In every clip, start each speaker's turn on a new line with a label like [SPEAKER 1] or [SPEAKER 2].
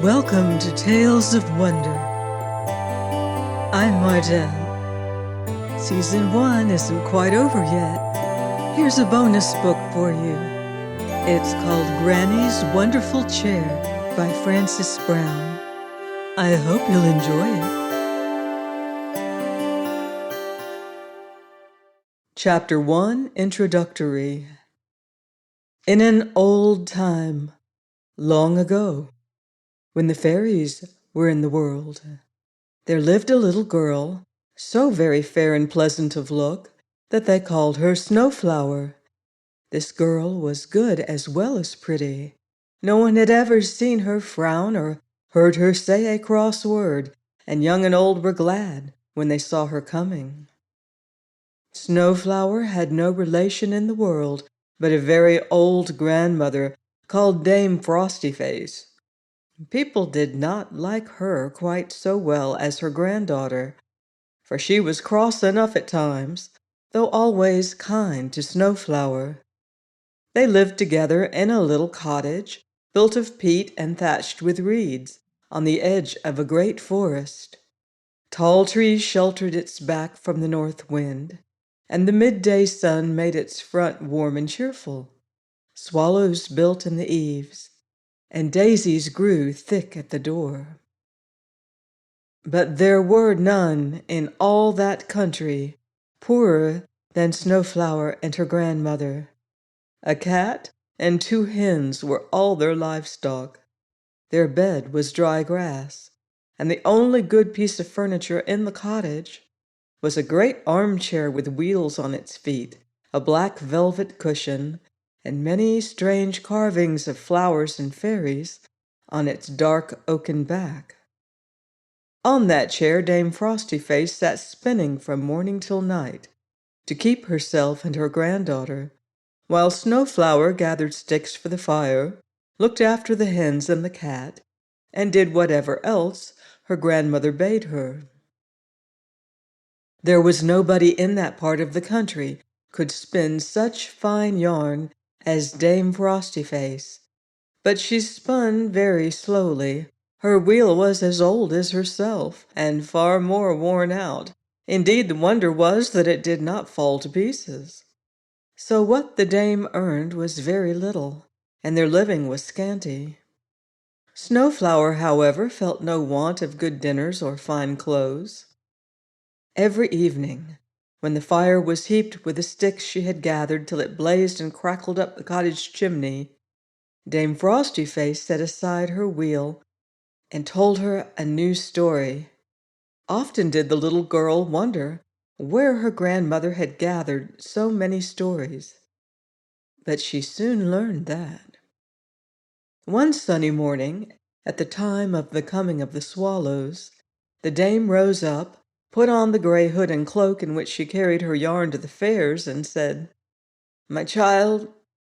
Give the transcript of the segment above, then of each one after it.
[SPEAKER 1] Welcome to Tales of Wonder. I'm Mardell. Season 1 isn't quite over yet. Here's a bonus book for you. It's called Granny's Wonderful Chair by Frances Brown. I hope you'll enjoy it. Chapter 1, Introductory. In an old time, long ago, when the fairies were in the world, there lived a little girl, so very fair and pleasant of look that they called her Snowflower. This girl was good as well as pretty. No one had ever seen her frown or heard her say a cross word, and young and old were glad when they saw her coming. Snowflower had no relation in the world but a very old grandmother called Dame Frostyface. People did not like her quite so well as her granddaughter, for she was cross enough at times, though always kind to Snowflower. They lived together in a little cottage, built of peat and thatched with reeds, on the edge of a great forest. Tall trees sheltered its back from the north wind, and the midday sun made its front warm and cheerful. Swallows built in the eaves, and daisies grew thick at the door. But there were none in all that country poorer than Snowflower and her grandmother. A cat and 2 hens were all their livestock. Their bed was dry grass, and the only good piece of furniture in the cottage was a great armchair with wheels on its feet, a black velvet cushion, and many strange carvings of flowers and fairies on its dark oaken back. On that chair Dame Frostyface sat spinning from morning till night, to keep herself and her granddaughter, while Snowflower gathered sticks for the fire, looked after the hens and the cat, and did whatever else her grandmother bade her. There was nobody in that part of the country could spin such fine yarn as Dame Frostyface, but she spun very slowly. Her wheel was as old as herself, and far more worn out. Indeed, the wonder was that it did not fall to pieces. So what the dame earned was very little, and their living was scanty. Snowflower, however, felt no want of good dinners or fine clothes. Every evening, when the fire was heaped with the sticks she had gathered till it blazed and crackled up the cottage chimney, Dame Frostyface set aside her wheel and told her a new story. Often did the little girl wonder where her grandmother had gathered so many stories, but she soon learned that. One sunny morning, at the time of the coming of the swallows, the dame rose up, put on the gray hood and cloak in which she carried her yarn to the fairs, and said, "My child,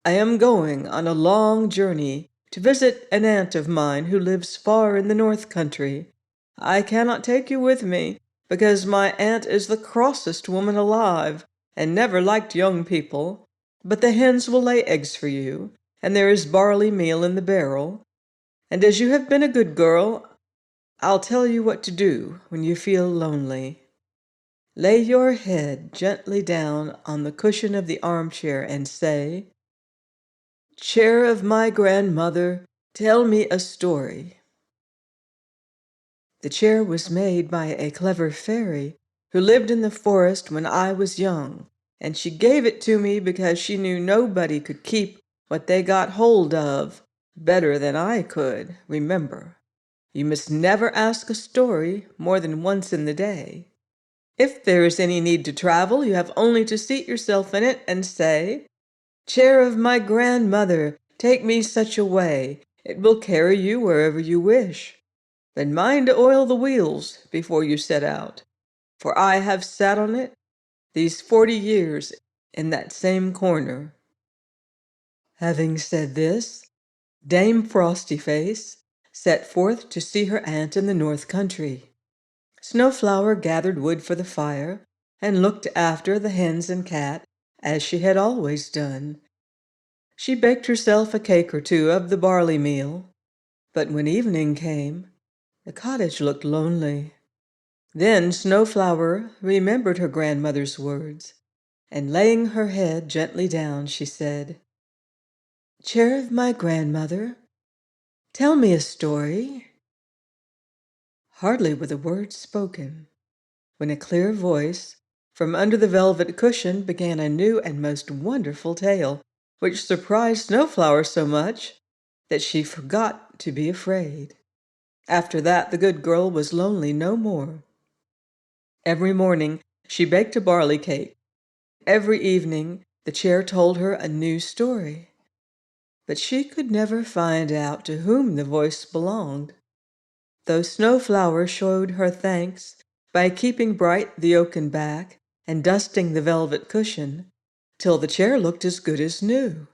[SPEAKER 1] I am going on a long journey to visit an aunt of mine who lives far in the north country. I cannot take you with me, because my aunt is the crossest woman alive, and never liked young people. But the hens will lay eggs for you, and there is barley meal in the barrel. And as you have been a good girl, I'll tell you what to do when you feel lonely. Lay your head gently down on the cushion of the armchair and say, 'Chair of my grandmother, tell me a story.' The chair was made by a clever fairy who lived in the forest when I was young, and she gave it to me because she knew nobody could keep what they got hold of better than I could. Remember, you must never ask a story more than once in the day. If there is any need to travel, you have only to seat yourself in it and say, 'Chair of my grandmother, take me such a way.' It will carry you wherever you wish. Then mind to oil the wheels before you set out, for I have sat on it these 40 years in that same corner." Having said this, Dame Frostyface set forth to see her aunt in the north country. Snowflower gathered wood for the fire and looked after the hens and cat as she had always done. She baked herself a cake or two of the barley meal, but when evening came, the cottage looked lonely. Then Snowflower remembered her grandmother's words, and laying her head gently down, she said, "Chair of my grandmother, tell me a story." Hardly were the words spoken when a clear voice from under the velvet cushion began a new and most wonderful tale, which surprised Snowflower so much that she forgot to be afraid. After that, the good girl was lonely no more. Every morning she baked a barley cake. Every evening the chair told her a new story. But she could never find out to whom the voice belonged, though Snowflower showed her thanks by keeping bright the oaken back and dusting the velvet cushion, till the chair looked as good as new.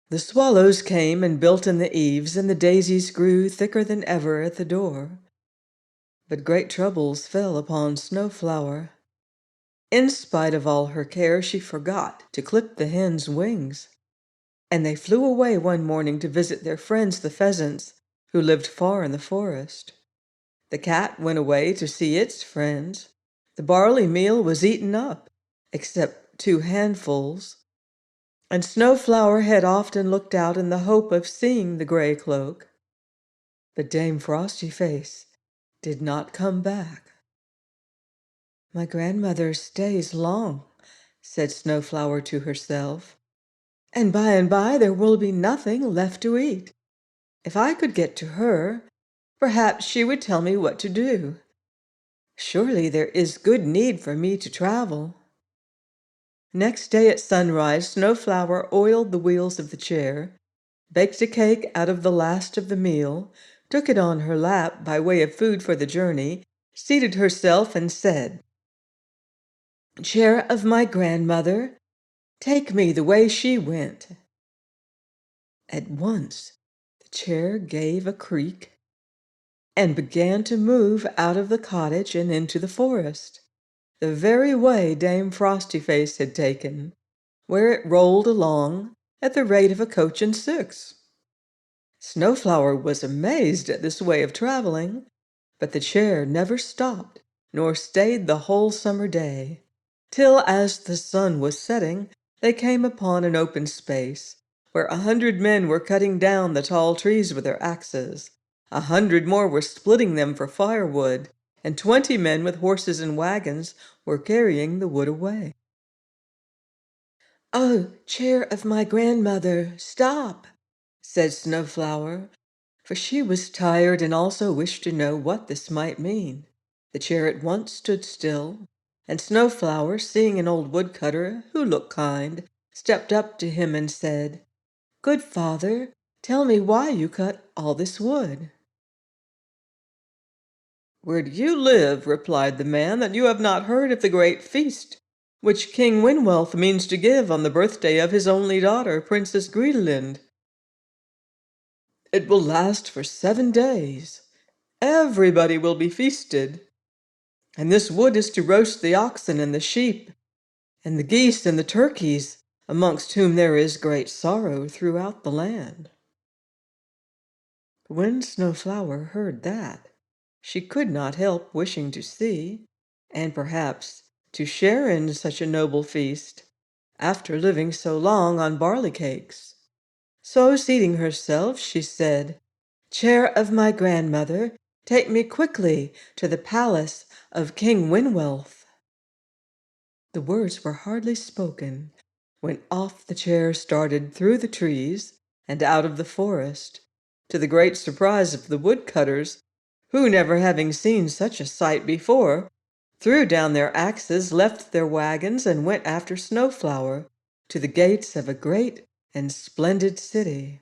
[SPEAKER 1] The swallows came and built in the eaves, and the daisies grew thicker than ever at the door. But great troubles fell upon Snowflower. In spite of all her care, she forgot to clip the hens' wings, and they flew away one morning to visit their friends the pheasants, who lived far in the forest. The cat went away to see its friends. The barley meal was eaten up, except 2 handfuls, and Snowflower had often looked out in the hope of seeing the gray cloak. But Dame Frostyface did not come back. "My grandmother stays long," said Snowflower to herself, "and by there will be nothing left to eat. If I could get to her, perhaps she would tell me what to do. Surely there is good need for me to travel." Next day at sunrise, Snowflower oiled the wheels of the chair, baked a cake out of the last of the meal, took it on her lap by way of food for the journey, seated herself, and said, "Chair of my grandmother, take me the way she went." At once the chair gave a creak and began to move out of the cottage and into the forest, the very way Dame Frostyface had taken, where it rolled along at the rate of a coach and six. Snowflower was amazed at this way of traveling, but the chair never stopped nor stayed the whole summer day, till as the sun was setting, they came upon an open space where 100 men were cutting down the tall trees with their axes. 100 more were splitting them for firewood, and 20 men with horses and wagons were carrying the wood away. "Oh, chair of my grandmother, stop," said Snowflower, for she was tired and also wished to know what this might mean. The chair at once stood still, and Snowflower, seeing an old woodcutter who looked kind, stepped up to him and said, "Good father, tell me why you cut all this wood." "Where do you live," replied the man, "that you have not heard of the great feast which King Winwealth means to give on the birthday of his only daughter, Princess Greedelind? It will last for 7 days. Everybody will be feasted, and this wood is to roast the oxen and the sheep, and the geese and the turkeys, amongst whom there is great sorrow throughout the land." When Snowflower heard that, she could not help wishing to see, and perhaps to share in such a noble feast, after living so long on barley cakes. So seating herself, she said, "Chair of my grandmother, take me quickly to the palace of King Winwealth." The words were hardly spoken when off the chair started through the trees and out of the forest, to the great surprise of the woodcutters, who, never having seen such a sight before, threw down their axes, left their wagons, and went after Snowflower to the gates of a great and splendid city,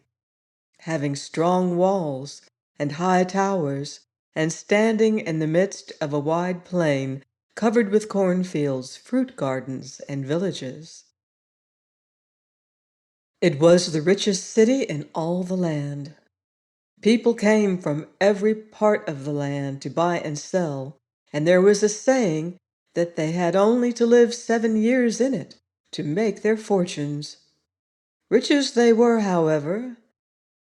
[SPEAKER 1] having strong walls and high towers, and standing in the midst of a wide plain covered with cornfields, fruit gardens, and villages. It was the richest city in all the land. People came from every part of the land to buy and sell, and there was a saying that they had only to live 7 years in it to make their fortunes. Rich as they were, however,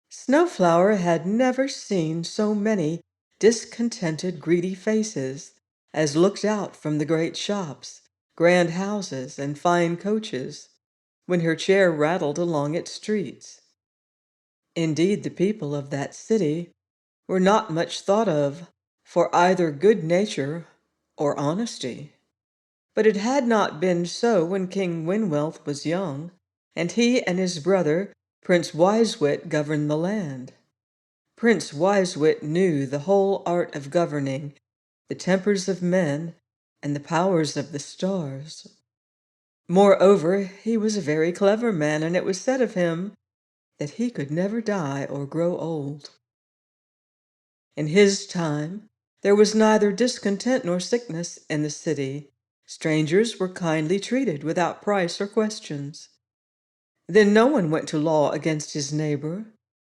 [SPEAKER 1] Snowflower had never seen so many discontented, greedy faces as looked out from the great shops, grand houses, and fine coaches when her chair rattled along its streets. Indeed, the people of that city were not much thought of for either good nature or honesty. But it had not been so when King Winwealth was young, and he and his brother, Prince Wisewit, governed the land. Prince Wisewit knew the whole art of governing, the tempers of men, and the powers of the stars. Moreover, he was a very clever man, and it was said of him that he could never die or grow old. In his time, there was neither discontent nor sickness in the city. Strangers were kindly treated without price or questions. Then no one went to law against his neighbor,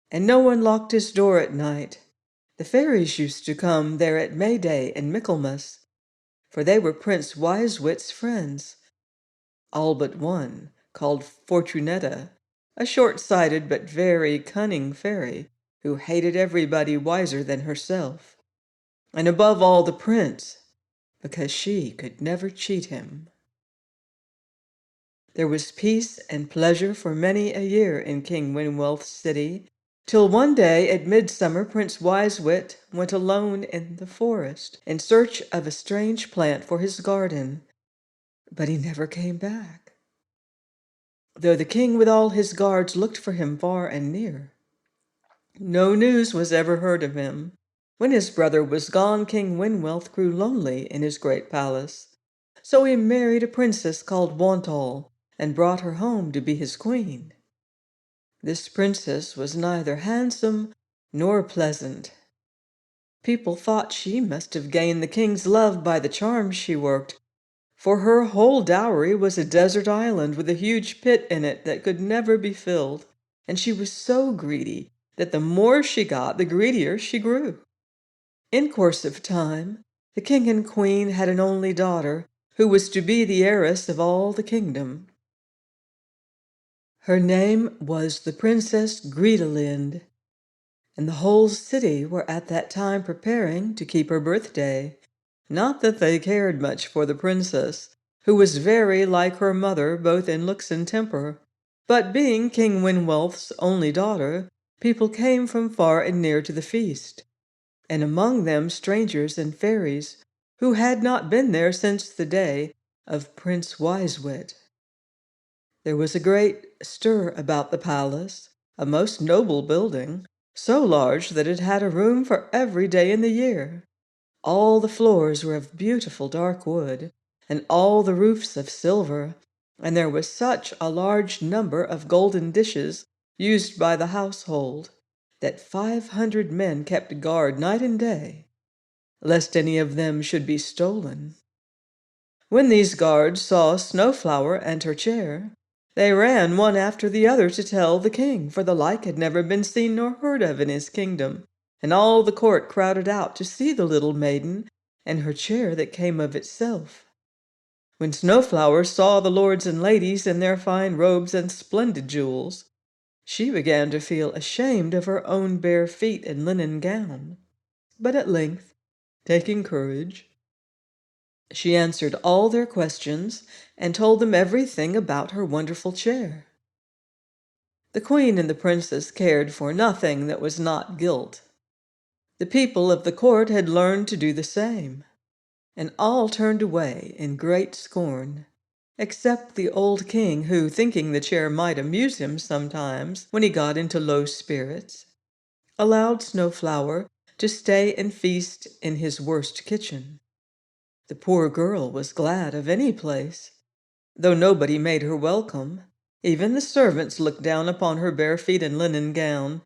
[SPEAKER 1] and no one locked his door at night. The fairies used to come there at May Day and Michaelmas, for they were Prince Wisewit's friends, all but one, called Fortunetta, a short-sighted but very cunning fairy who hated everybody wiser than herself, and above all the prince, because she could never cheat him. There was peace and pleasure for many a year in King Winwealth's city, till one day at midsummer Prince Wisewit went alone in the forest in search of a strange plant for his garden, but he never came back, though the king with all his guards looked for him far and near. No news was ever heard of him. When his brother was gone, King Winwealth grew lonely in his great palace, so he married a princess called Wantall and brought her home to be his queen. This princess was neither handsome nor pleasant. People thought she must have gained the king's love by the charms she worked, for her whole dowry was a desert island with a huge pit in it that could never be filled, and she was so greedy that the more she got, the greedier she grew. In course of time, the king and queen had an only daughter who was to be the heiress of all the kingdom. Her name was the Princess Greedalind, and the whole city were at that time preparing to keep her birthday. Not that they cared much for the princess, who was very like her mother both in looks and temper, but being King Winwealth's only daughter, people came from far and near to the feast, and among them strangers and fairies who had not been there since the day of Prince Wisewit. There was a great stir about the palace, a most noble building, so large that it had a room for every day in the year. All the floors were of beautiful dark wood, and all the roofs of silver, and there was such a large number of golden dishes used by the household that 500 men kept guard night and day, lest any of them should be stolen. When these guards saw Snowflower and her chair, they ran one after the other to tell the king, for the like had never been seen nor heard of in his kingdom, and all the court crowded out to see the little maiden and her chair that came of itself. When Snowflower saw the lords and ladies in their fine robes and splendid jewels, she began to feel ashamed of her own bare feet and linen gown. But at length, taking courage, she answered all their questions and told them everything about her wonderful chair. The queen and the princess cared for nothing that was not gilt. The people of the court had learned to do the same, and all turned away in great scorn, except the old king who, thinking the chair might amuse him sometimes when he got into low spirits, allowed Snowflower to stay and feast in his worst kitchen. The poor girl was glad of any place, though nobody made her welcome. Even the servants looked down upon her bare feet and linen gown.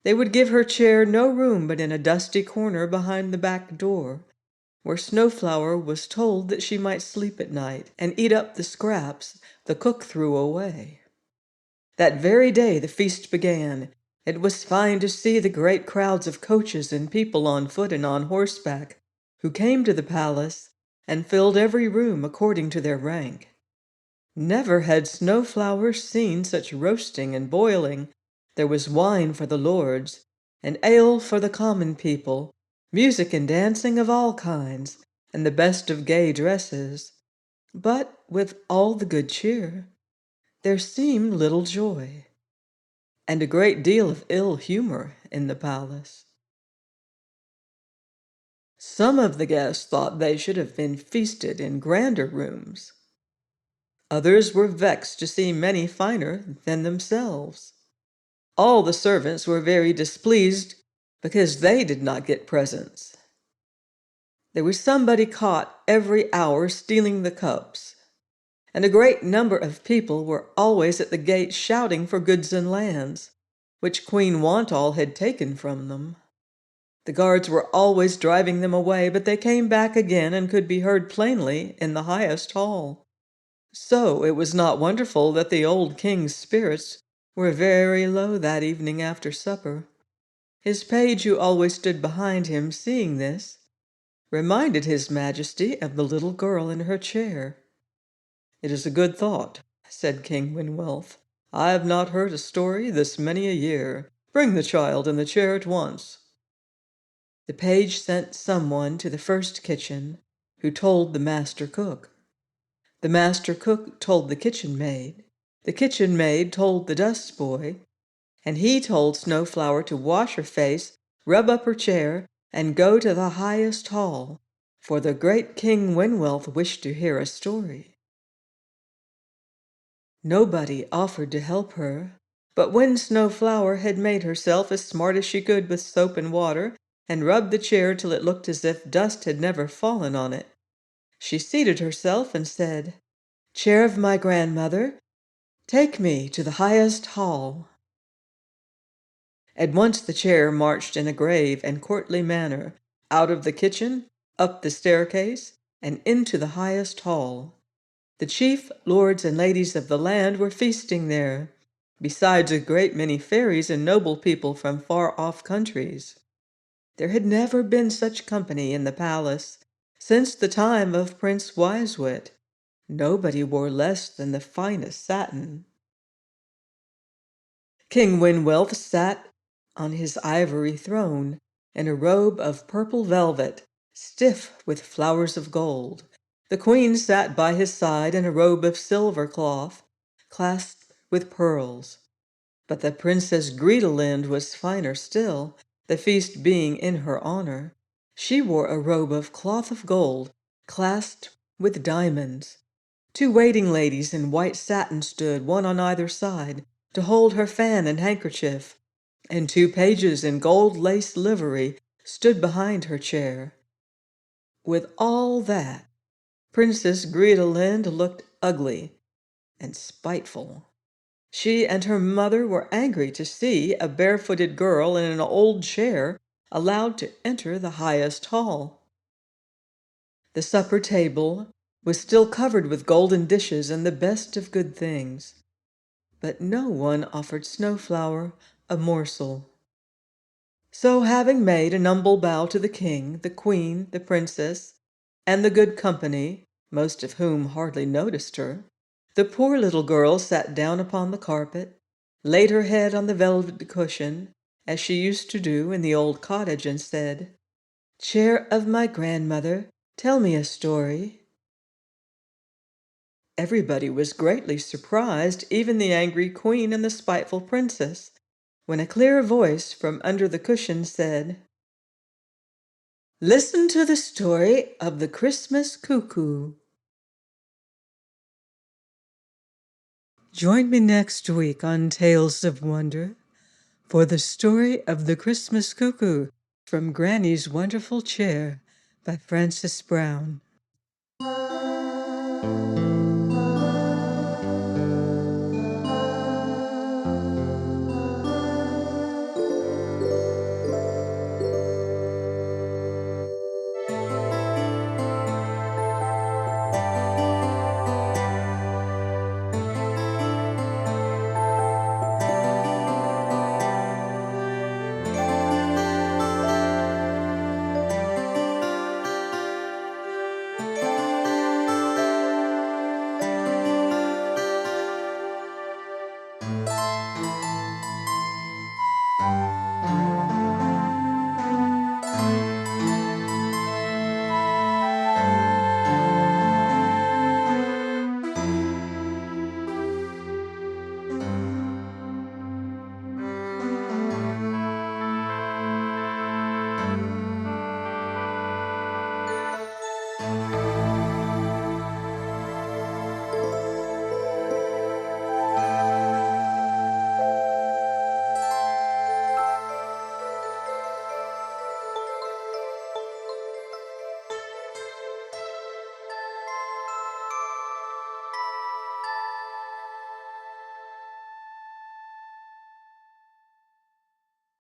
[SPEAKER 1] They would give her chair no room but in a dusty corner behind the back door, where Snowflower was told that she might sleep at night and eat up the scraps the cook threw away. That very day the feast began, It was fine to see the great crowds of coaches and people on foot and on horseback who came to the palace and filled every room according to their rank. Never had Snowflower seen such roasting and boiling. There was wine for the lords, and ale for the common people, music and dancing of all kinds, and the best of gay dresses. But with all the good cheer, there seemed little joy, and a great deal of ill humor in the palace. Some of the guests thought they should have been feasted in grander rooms. Others were vexed to see many finer than themselves. All the servants were very displeased because they did not get presents. There was somebody caught every hour stealing the cups, and a great number of people were always at the gate shouting for goods and lands, which Queen Wantall had taken from them. The guards were always driving them away, but they came back again and could be heard plainly in the highest hall. So it was not wonderful that the old king's spirits were very low that evening after supper. His page, who always stood behind him, seeing this, reminded his majesty of the little girl in her chair. "It is a good thought," said King Winwealth. "I have not heard a story this many a year. Bring the child in the chair at once." The page sent someone to the first kitchen, who told the master cook. The master cook told the kitchen maid. The kitchen maid told the dust boy, and he told Snowflower to wash her face, rub up her chair, and go to the highest hall, for the great King Winwealth wished to hear a story. Nobody offered to help her, but when Snowflower had made herself as smart as she could with soap and water, and rubbed the chair till it looked as if dust had never fallen on it, she seated herself and said, "Chair of my grandmother, take me to the highest hall." At once the chair marched in a grave and courtly manner out of the kitchen, up the staircase, and into the highest hall. The chief lords and ladies of the land were feasting there, besides a great many fairies and noble people from far-off countries. There had never been such company in the palace since the time of Prince Wisewit. Nobody wore less than the finest satin. King Winwealth sat on his ivory throne in a robe of purple velvet, stiff with flowers of gold. The queen sat by his side in a robe of silver cloth, clasped with pearls. But the Princess Greedalind was finer still, the feast being in her honor. She wore a robe of cloth of gold, clasped with diamonds. Two waiting ladies in white satin stood, one on either side, to hold her fan and handkerchief, and two pages in gold lace livery stood behind her chair. With all that, Princess Greedalind looked ugly and spiteful. She and her mother were angry to see a barefooted girl in an old chair allowed to enter the highest hall. The supper table was still covered with golden dishes and the best of good things, but no one offered Snowflower a morsel. So, having made an humble bow to the king, the queen, the princess, and the good company, most of whom hardly noticed her, the poor little girl sat down upon the carpet, laid her head on the velvet cushion, as she used to do in the old cottage, and said, "Chair of my grandmother, tell me a story." Everybody was greatly surprised, even the angry queen and the spiteful princess, when a clear voice from under the cushion said, "Listen to the story of the Christmas cuckoo." Join me next week on Tales of Wonder for the story of the Christmas cuckoo from Granny's Wonderful Chair by Frances Brown.